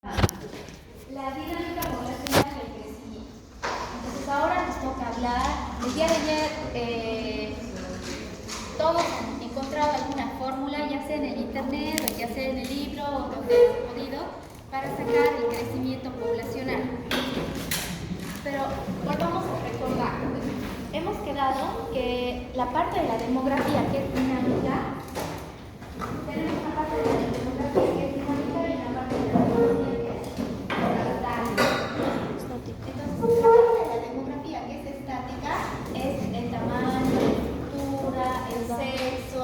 La dinámica poblacional del crecimiento. Entonces ahora nos toca hablar. El día de ayer todos han encontrado alguna fórmula, ya sea en el internet, o ya sea en el libro, o donde han podido, para sacar el crecimiento poblacional. Pero volvamos a recordar. Hemos quedado que la parte de la demografía que es dinámica, tenemos una parte de la demografía que es dinámica y una parte de la demografía que es estática. Entonces, la parte de la demografía que es estática es el tamaño, la estructura, el sexo,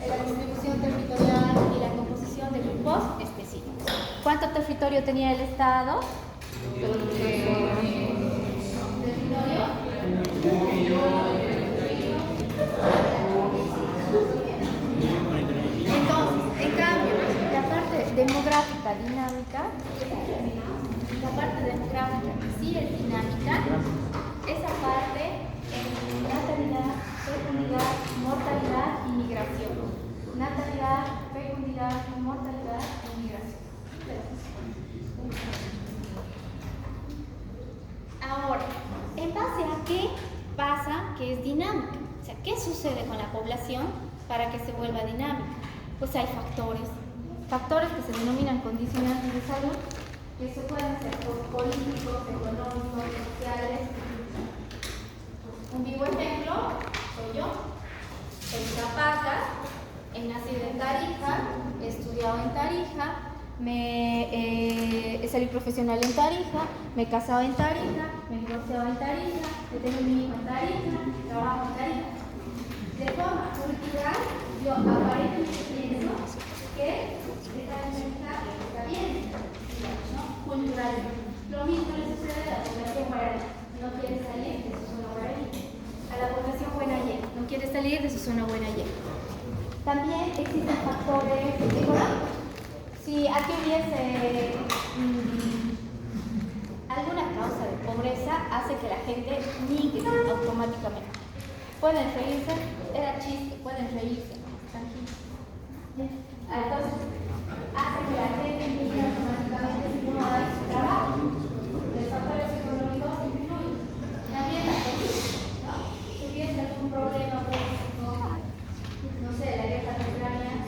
la distribución territorial y la composición de grupos específicos. ¿Cuánto territorio tenía el Estado? Entonces, en cambio, la parte demográfica dinámica, la parte demográfica que sí es dinámica, esa parte es natalidad, fecundidad, mortalidad y migración. Natalidad, fecundidad, mortalidad y migración. Ahora, ¿en base a qué pasa que es dinámica? O sea, ¿qué sucede con la población para que se vuelva dinámica? Pues hay factores que se denominan condicionantes de salud, que se pueden ser políticos, económicos, sociales. Un vivo ejemplo soy yo. Soy Zapata, he nacido en Tarija, he estudiado en Tarija, he salido profesional en Tarija, me he casado en Tarija, me he divorciado en Tarija, he tenido un hijo en Tarija, trabajo en Tarija. De forma cultural, yo aparentemente pienso que esta enfermedad está bien, ¿no? Culturalmente. Lo mismo le sucede a la población guaraní. No quiere salir de su zona guaraní. A la población guanayén no quiere salir de su zona guanayén. También existen factores económicos. Si aquí hubiese alguna causa de pobreza, hace que la gente migre automáticamente. Pueden reírse, era chiste, pueden reírse, tranquilos. Entonces, hace que la gente migre automáticamente si uno da su trabajo. Los factores económicos influyen. También la política, ¿no? Si hubiese algún problema político, no sé, la guerra de Ucrania,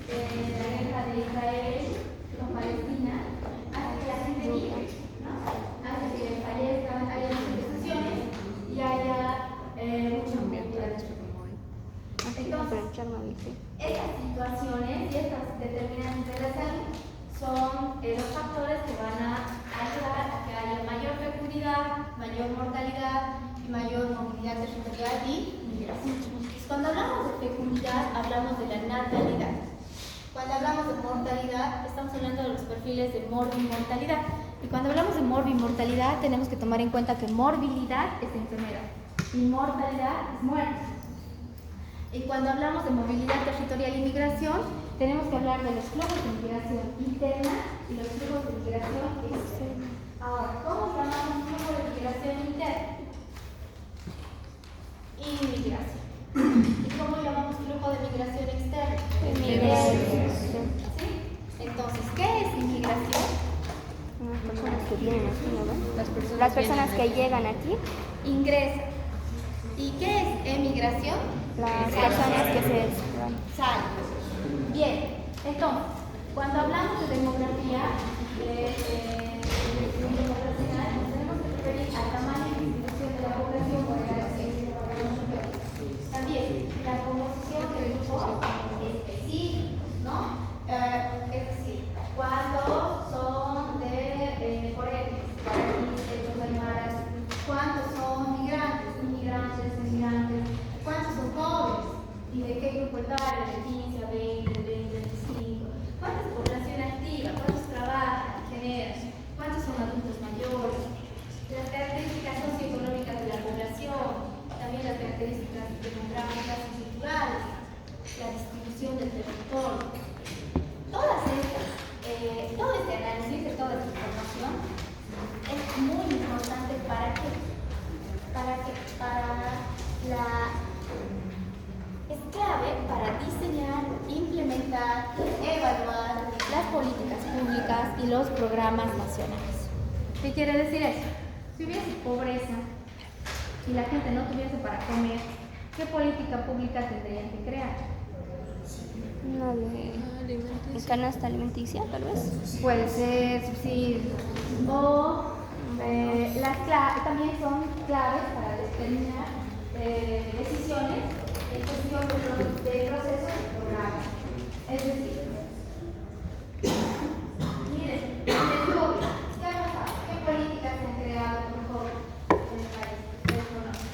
la guerra de Israel con Palestina, hace que la gente migre, ¿no? Hace que fallezcan, haya manifestaciones y haya mucha cultura. Entonces, estas situaciones y estas determinantes de la salud son los factores que van a ayudar a que haya mayor fecundidad, mayor mortalidad y mayor movilidad territorial y migración. Cuando hablamos de fecundidad, hablamos de la natalidad. Cuando hablamos de mortalidad, estamos hablando de los perfiles de morbimortalidad. Y cuando hablamos de morbimortalidad, tenemos que tomar en cuenta que morbilidad es enfermedad y mortalidad es muerte. Y cuando hablamos de movilidad territorial y migración, tenemos que hablar de los flujos de migración interna y los flujos de migración externa. Ahora, ¿cómo llamamos flujo de migración interna? Inmigración. ¿Y cómo llamamos flujo de migración externa? Inmigración. ¿Sí? Entonces, ¿qué es inmigración? Las personas que vienen aquí, ¿no? Las personas que llegan aquí. Ingresan. ¿Y qué es emigración? Las personas que se salen. Bien, entonces, cuando hablamos de demografía, poblacional, nos tenemos que referir al tamaño y distribución de la población por edad. También la composición del grupo específico, ¿no? Es decir, cuántos son de foretes, guaraníes, aymaras, cuántos son migrantes, inmigrantes, cuántos son jóvenes y de qué grupo etario, de 15 a 20, de 20 a 25, cuánta es población activa, cuántos trabajan. programas nacionales. ¿Qué quiere decir eso? Si hubiese pobreza y la gente no tuviese para comer, ¿qué política pública tendrían que crear? No de canasta alimenticia, tal vez. Puede ser subsidios. O también son claves para determinar decisiones en cuestión de procesos y programas. Es decir, miren, el COVID, ¿qué ha pasado? ¿Qué políticas se han creado con COVID en el país? ¿Ustedes conocen?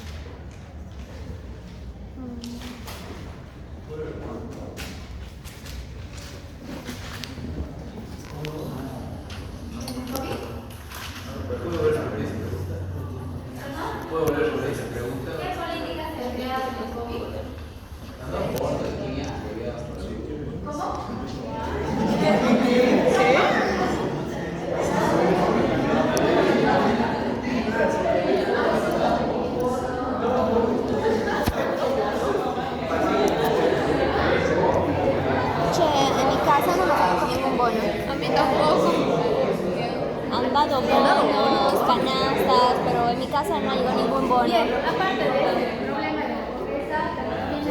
No llegó ningún bono. Bien, aparte de ese problema de la pobreza, también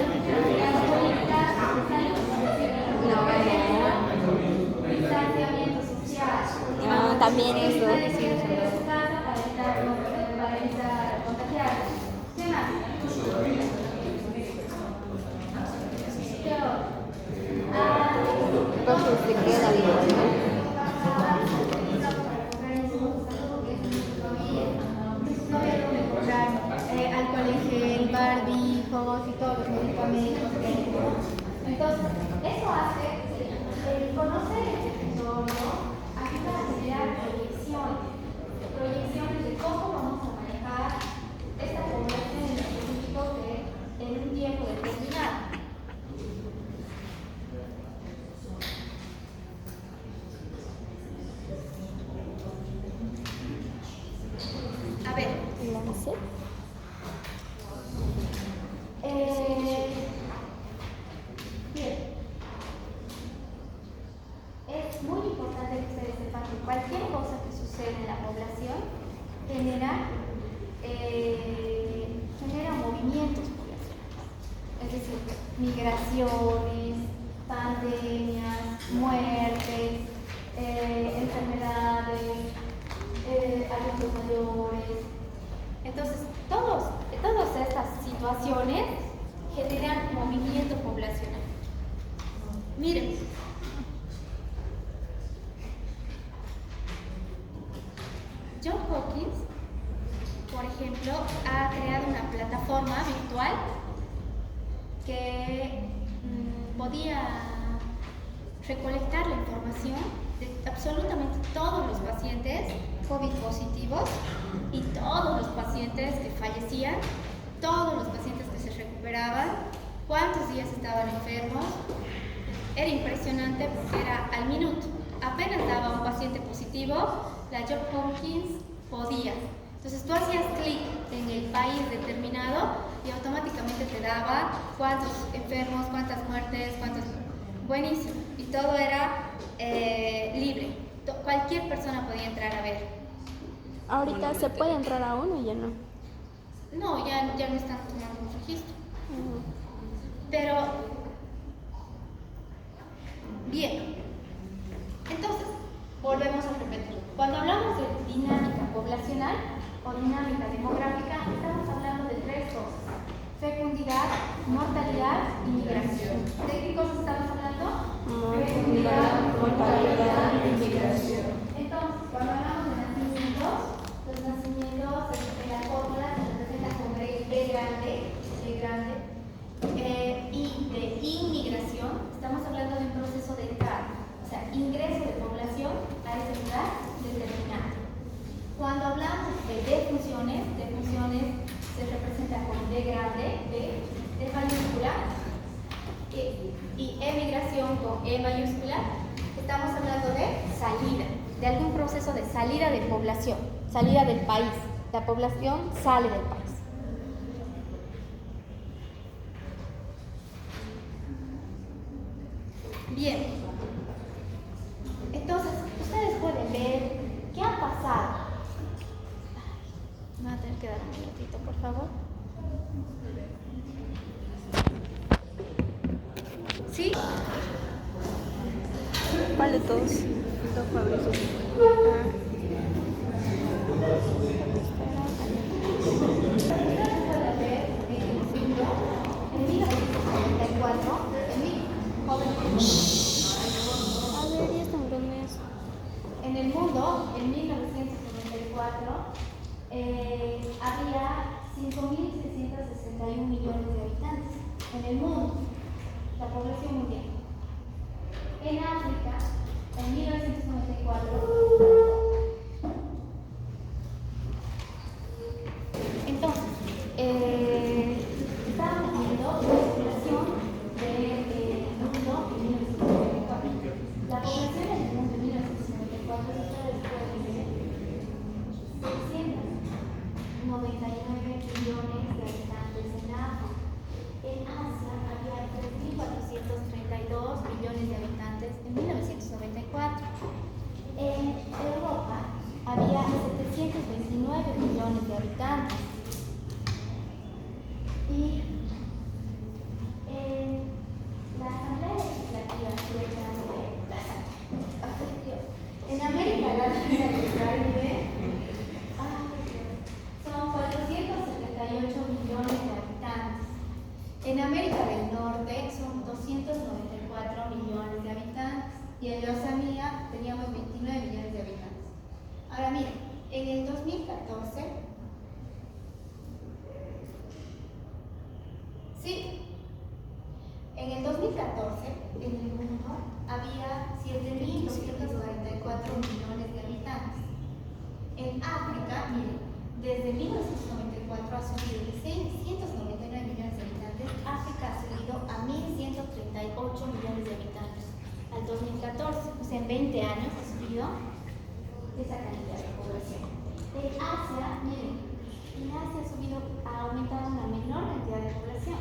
las políticas de salud, distanciamiento social. También eso. Para evitar contagiarse. ¿Qué más? Entonces se queda bien. Alcohol en gel, barbijos y todos los medicamentos. Entonces, eso hace el conocer el entorno, ayuda a generar proyecciones de cómo vamos a manejar esta población en específico en un tiempo determinado. A ver. Bien. Es muy importante que ustedes sepan que cualquier cosa que sucede en la población genera movimientos poblacionales. Es decir, migraciones, pandemias, muertes, enfermedades, adultos mayores. Entonces, todas estas situaciones generan movimiento poblacional. Miren, John Hopkins, por ejemplo, ha creado una plataforma virtual que podía recolectar la información de absolutamente todos los pacientes COVID positivos y todos los pacientes que fallecían, todos los pacientes que se recuperaban, cuántos días estaban enfermos. Era impresionante porque era al minuto. Apenas daba un paciente positivo, la Johns Hopkins podía. Entonces tú hacías clic en el país determinado y automáticamente te daba cuántos enfermos, cuántas muertes, Buenísimo. Y todo era libre. Cualquier persona podía entrar a ver. ¿Ahorita se puede entrar a uno o ya no? No, ya no están tomando un registro. Pero, bien. Entonces, volvemos a repetir. Cuando hablamos de dinámica poblacional o dinámica demográfica, estamos hablando de tres cosas: fecundidad, mortalidad y migración. ¿De qué cosas estamos hablando? Fecundidad, mortalidad y migración. Entonces, cuando hablamos de nacimientos, los nacimientos, la fórmula se representa con B grande, y de inmigración, estamos hablando de un proceso de entrada, o sea, ingreso de población a ese lugar determinado. Cuando hablamos de defunciones se representa con D grande, D mayúscula, y emigración con E mayúscula. Estamos hablando de salida, de algún proceso de salida de población, salida del país. La población sale del país. Bien, entonces ustedes pueden ver quedar un minutito, por favor. ¿Sí? ¿Cuál de todos? En 1994, A ver, ya están grandes. en el mundo, en 1994, había 5.661 millones de habitantes. En el mundo, la población mundial. En África, en 1994, entonces, estábamos viendo la población del mundo en 1994. La población del mundo en 1994 está después de 699 millones de habitantes en África. En Asia había 3.432 millones de habitantes en 1994. En Europa había 729 millones de habitantes. Y en la Asamblea Legislativa en América Latina y el Caribe son 478 millones de habitantes. En América del Norte son 294 millones de habitantes. Y en la Oceanía teníamos 29 millones de habitantes. Ahora miren, en el 2014, sí, en el 2014 en el mundo había 7.244 millones de habitantes. En África, miren, desde 1994 ha subido de 699 millones de habitantes, África ha subido a 1.138 millones de habitantes. Al 2014, o sea, en 20 años ha subido esa cantidad de población. En Asia, miren, en Asia ha aumentado una menor cantidad de población.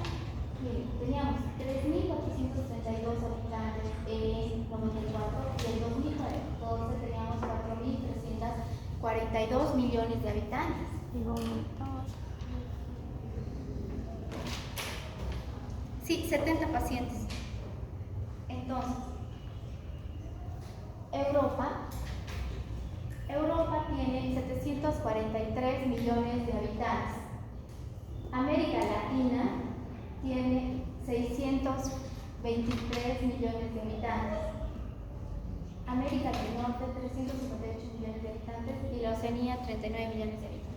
Miren, teníamos 3.432 habitantes en 94 y en 2014 teníamos 4.342 millones de habitantes. Sí, 70 pacientes. Entonces, Europa tiene 743 millones de habitantes. América Latina tiene 623 millones de habitantes. América del Norte, 358 millones de habitantes. Y la Oceanía, 39 millones de habitantes.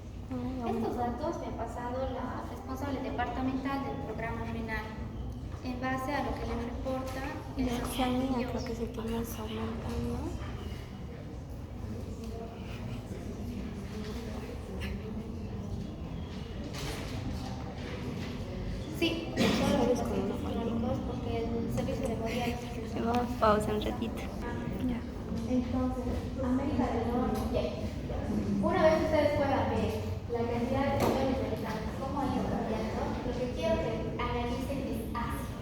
Estos datos me ha pasado la responsable departamental del programa renal en base a lo que le reporta el La Oceanía creo que es el que más aumenta, ¿no? Sí, solo los crónicos porque el servicio de hemodiálisis. Vamos a pausa un ratito. Entonces, América del Norte, bien. Una vez ustedes puedan ver la cantidad de millones de habitantes, cómo ha ido cambiando, lo que quiero que analicen es Asia.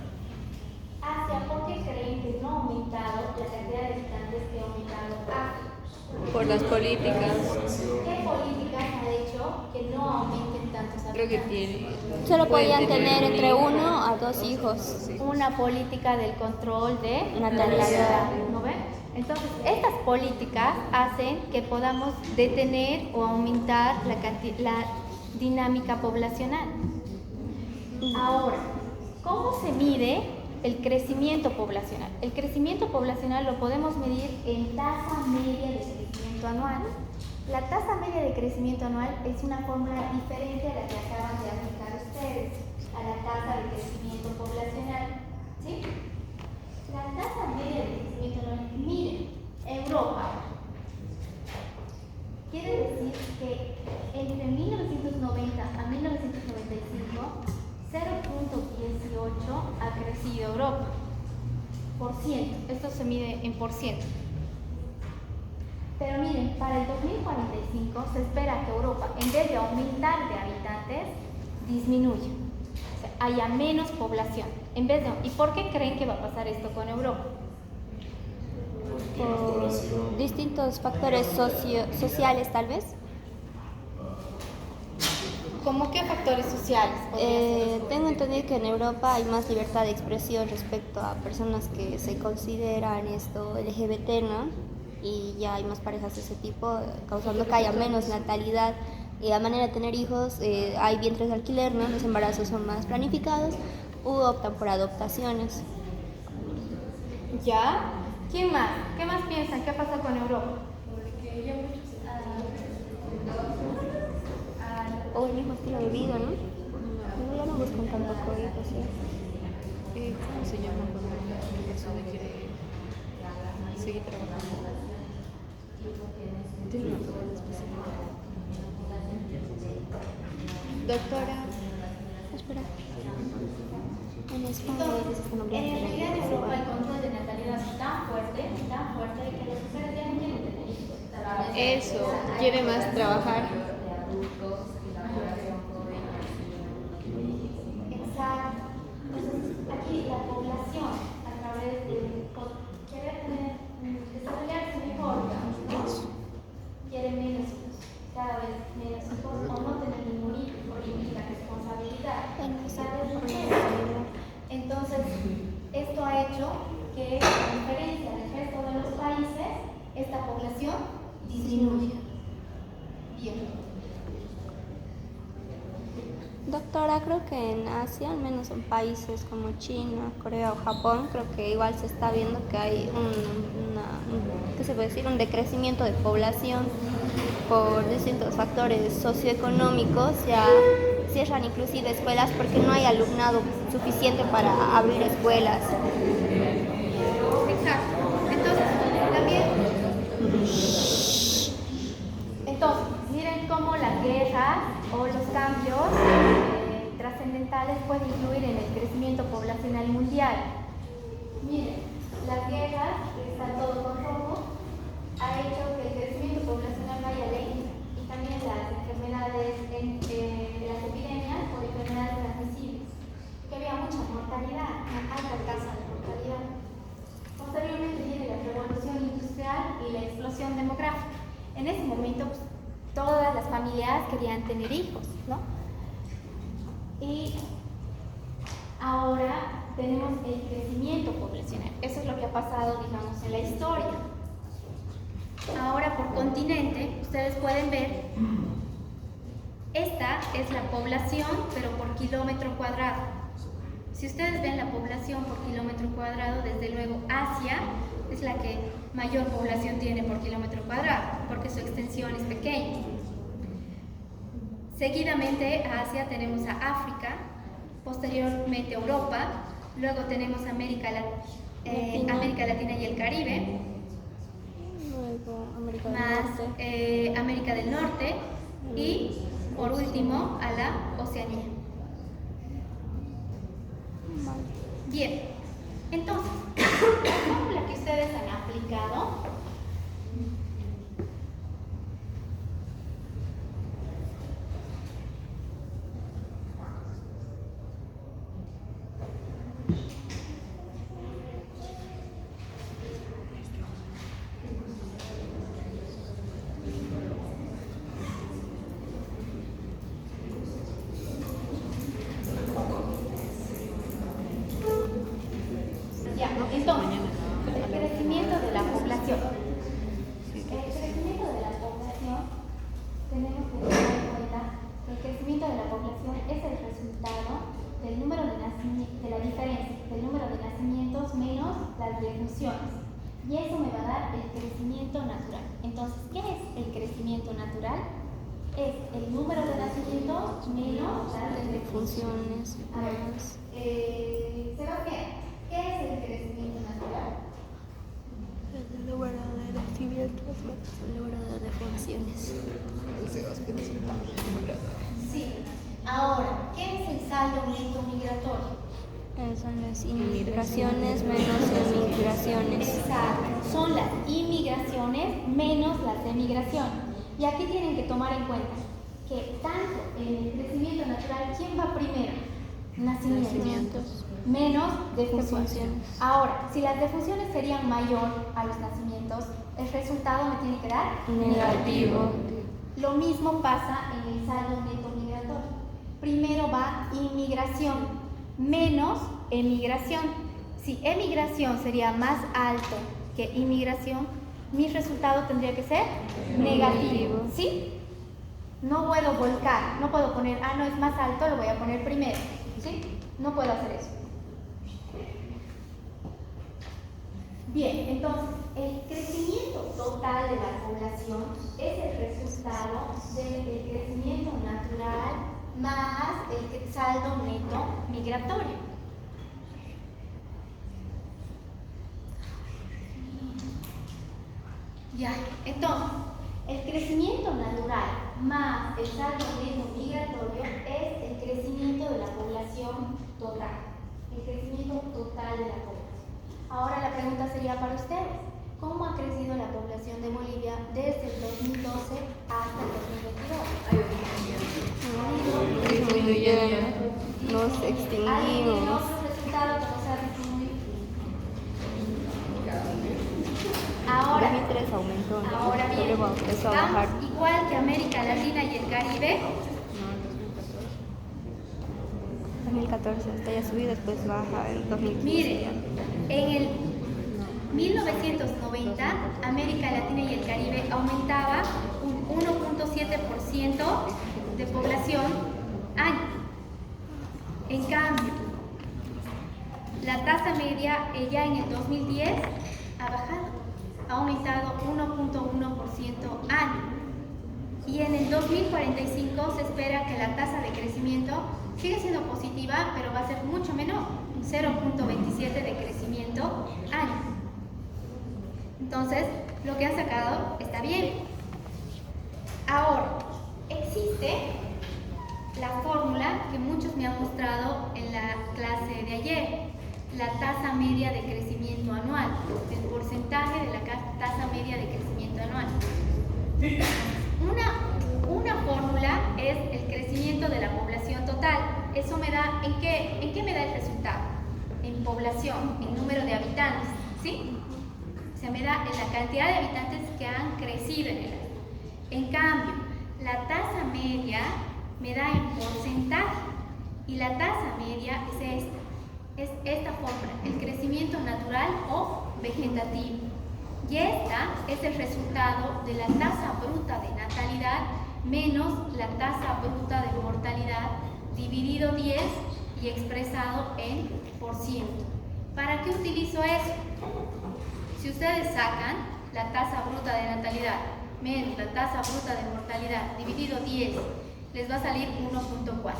Asia, ¿por qué creen que no ha aumentado la cantidad de habitantes que ha aumentado África? Por las políticas. ¿Qué políticas ha hecho que no aumenten tantos habitantes? Creo que tiene. Solo podían tener entre 1 a 2 hijos. Una política del control de Natalidad. ¿no ven? Entonces, estas políticas hacen que podamos detener o aumentar la dinámica poblacional. Ahora, ¿cómo se mide el crecimiento poblacional? El crecimiento poblacional lo podemos medir en tasa media de crecimiento anual. La tasa media de crecimiento anual es una fórmula diferente a la que acaban de aplicar ustedes, a la tasa de crecimiento poblacional. ¿Sí? La tasa media de crecimiento anual, miren, Europa. Quiere decir que entre 1990 a 1995, 0.18 ha crecido Europa. Por ciento. Esto se mide en por ciento. Pero miren, para el 2045 se espera que Europa, en vez de aumentar de habitantes, disminuya. O sea, haya menos población. En vez de, ¿y por qué creen que va a pasar esto con Europa? Por distintos factores sociales, tal vez. ¿Cómo qué factores sociales podría ser? Tengo entendido que en Europa hay más libertad de expresión respecto a personas que se consideran esto LGBT, ¿no? Y ya hay más parejas de ese tipo, causando que haya menos natalidad. A manera de tener hijos, hay vientres de alquiler, ¿no? Los embarazos son más planificados u optan por adaptaciones. ¿Ya? ¿Quién más? ¿Qué más piensan? ¿Qué pasa con Europa? O el mismo estilo de vida, ¿no? No, ya no buscan tampoco hijos, ¿sí? ¿Cómo se llama cuando una persona quiere seguir trabajando? Tiene una palabra específica. Doctora. Espera. En España En realidad en Europa el control de natalidad es tan fuerte que las mujeres ya no quieren tener hijos. Eso, quiere más trabajar. Exacto. Entonces, aquí la población, a través de querer desarrollarse mejor, quiere menos hijos, cada vez menos hijos, o no tener ningún hijo, por implica responsabilidad. ¿Sabes por qué? Entonces, esto ha hecho que, a diferencia del resto de los países, esta población disminuya. Bien. Doctora, creo que en Asia, al menos en países como China, Corea o Japón, creo que igual se está viendo que hay ¿qué se puede decir? Un decrecimiento de población por distintos factores socioeconómicos. Ya cierran inclusive escuelas porque no hay alumnado suficiente para abrir escuelas. Exacto. Entonces, miren cómo las guerras o los cambios trascendentales pueden influir en el crecimiento poblacional mundial. Miren, las guerras, que está todo con rojo, ha hecho que el crecimiento poblacional vaya lento y también las enfermedades, las epidemias por enfermedades transmisibles, que había mucha mortalidad, una alta tasa de mortalidad. Posteriormente viene la revolución industrial y la explosión demográfica. En ese momento, pues, todas las familias querían tener hijos, ¿no? Y ahora tenemos el crecimiento poblacional. Eso es lo que ha pasado, digamos, en la historia. Ahora, por continente, ustedes pueden ver, esta es la población, pero por kilómetro cuadrado. Si ustedes ven la población por kilómetro cuadrado, desde luego Asia es la que mayor población tiene por kilómetro cuadrado, porque su extensión es pequeña. Seguidamente a Asia tenemos a África, posteriormente Europa, luego tenemos América Latina y el Caribe, Luego América del más Norte. América del Norte y por último a la Oceanía. Bien, entonces, la fórmula que ustedes han aplicado entonces, el crecimiento de la población. El crecimiento de la población, tenemos que tener en cuenta que el crecimiento de la población es el resultado del número de nacimientos, de la diferencia del número de nacimientos menos las defunciones. Y eso me va a dar el crecimiento natural. Entonces, ¿qué es el crecimiento natural? Es el número de nacimientos menos las defunciones. A ver, Sebastián, ¿qué es el crecimiento natural? El número de nacimientos más el número de defunciones. Sí. Ahora, ¿qué es el saldo neto migratorio? Son las inmigraciones menos emigraciones. Exacto. Son las inmigraciones menos las emigraciones. Y aquí tienen que tomar en cuenta que tanto en el crecimiento natural, ¿quién va primero? Nacimientos. Menos defunciones. Ahora, si las defunciones serían mayor a los nacimientos, el resultado me tiene que dar Negativo. Lo mismo pasa en el saldo neto migratorio. primero va inmigración menos emigración. Si emigración sería más alto que inmigración, mi resultado tendría que ser negativo, ¿sí? No puedo volcar, no puedo poner, no es más alto, lo voy a poner primero, ¿sí? No puedo hacer eso. Bien, entonces, el crecimiento total de la población es el resultado del crecimiento natural más el saldo neto migratorio. Ya, entonces, el crecimiento natural más el saldo neto migratorio es el crecimiento de la población total. El crecimiento total de la población. Ahora la pregunta sería para ustedes: ¿cómo ha crecido la población de Bolivia desde el 2012 hasta el 2022? Nos ¿Alguien tiene extinguimos. otro resultado que nos ha disminuido? Ahora, 2003 aumentó, ¿no? ahora bien, Luego empezó a bajar. vamos igual que América Latina y el Caribe. 2014 hasta ya subió, después baja en 2015. Miren, en el 1990, América Latina y el Caribe aumentaba un 1.7% de población año. En cambio, la tasa media ya en el 2010 ha bajado, ha aumentado 1.1% año. Y en el 2045 se espera que la tasa de crecimiento sigue siendo positiva, pero va a ser mucho menor, 0.27 de crecimiento año. Entonces, lo que han sacado está bien. Ahora, existe la fórmula que muchos me han mostrado en la clase de ayer, la tasa media de crecimiento anual, el porcentaje de la tasa media de crecimiento anual. Una fórmula es el crecimiento de la población total. Eso me da, ¿en qué me da el resultado? En población, en número de habitantes, ¿sí? Se me da en la cantidad de habitantes que han crecido en el año. En cambio, la tasa media me da en porcentaje, y la tasa media es esta fórmula, el crecimiento natural o vegetativo. Y esta es el resultado de la tasa bruta de natalidad menos la tasa bruta de mortalidad dividido 10 y expresado en %. ¿Para qué utilizo eso? Si ustedes sacan la tasa bruta de natalidad menos la tasa bruta de mortalidad dividido 10, les va a salir 1.4.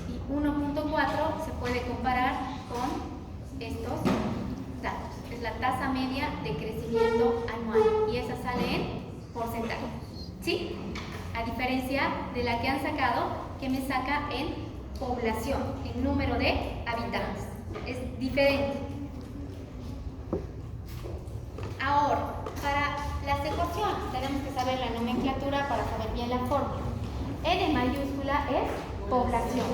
Y 1.4 se puede comparar con estos datos. Es la tasa media de crecimiento anual y esa sale en porcentaje, ¿sí? A diferencia de la que han sacado, que me saca en población, en número de habitantes. Es diferente. Ahora, para las ecuaciones tenemos que saber la nomenclatura para saber bien la fórmula. N mayúscula es población,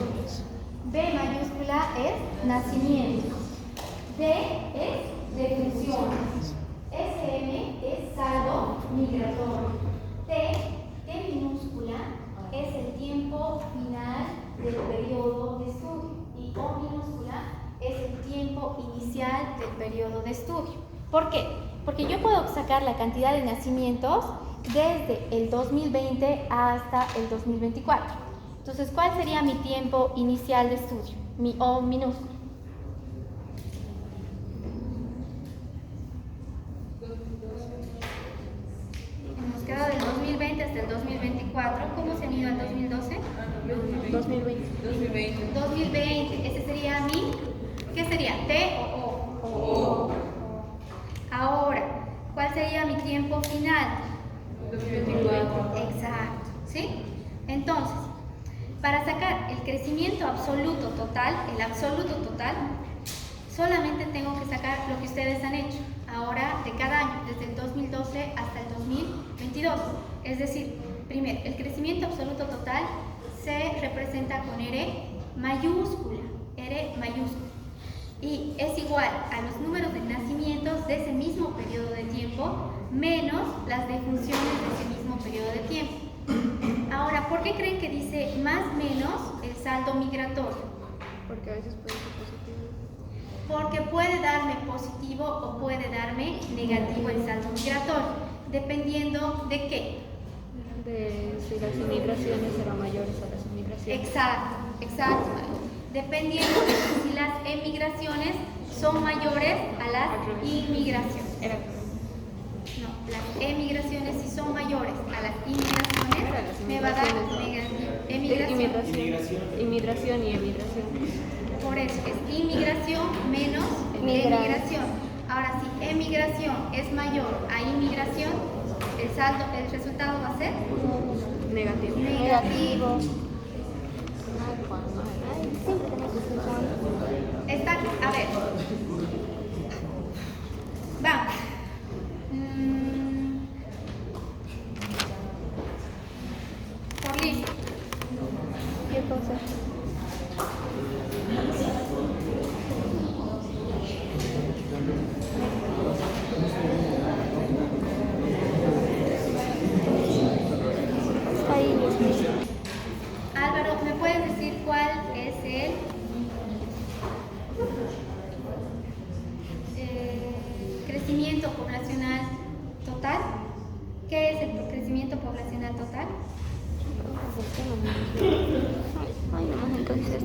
B mayúscula es nacimiento, D es defunciones, SM es saldo migratorio, T minúscula es el tiempo final del periodo de estudio y O minúscula es el tiempo inicial del periodo de estudio. ¿Por qué? Porque yo puedo sacar la cantidad de nacimientos desde el 2020 hasta el 2024. Entonces, ¿cuál sería mi tiempo inicial de estudio? Mi O minúscula. Hemos quedado del 2020 hasta el 2024. ¿Cómo se han ido al 2012? 2020. 2020. Ese sería mi, ¿qué sería? ¿T o O? O. Ahora, ¿cuál sería mi tiempo final? 2024. Exacto, ¿sí? Entonces, para sacar el crecimiento absoluto total, el absoluto total, solamente tengo que sacar lo que ustedes han hecho ahora de cada año, desde el 2012 hasta el 2022. Es decir, primero, el crecimiento absoluto total se representa con R mayúscula, y es igual a los números de nacimientos de ese mismo periodo de tiempo menos las defunciones de ese mismo periodo de tiempo. Ahora, ¿por qué qué creen que dice más menos el saldo migratorio? Porque a veces puede ser positivo. Porque puede darme positivo o puede darme negativo el saldo migratorio, dependiendo de qué. De si las inmigraciones serán mayores a las inmigraciones. Exacto. Dependiendo de si las emigraciones son mayores a las inmigraciones. Era No, las emigraciones si son mayores a las inmigraciones me va a dar negativo. Inmigración y emigración. Por eso es inmigración menos emigración. Ahora, si emigración es mayor a inmigración, el resultado va a ser Negativo. negativo. Ay, siempre tenés que ser bueno. Está, a ver. Vamos. Por listo. ¿Qué cosa? Ahí. Álvaro, ¿me puedes decir cuál es el crecimiento poblacional total? ¿Qué es el crecimiento poblacional total? Ay, nomás entonces.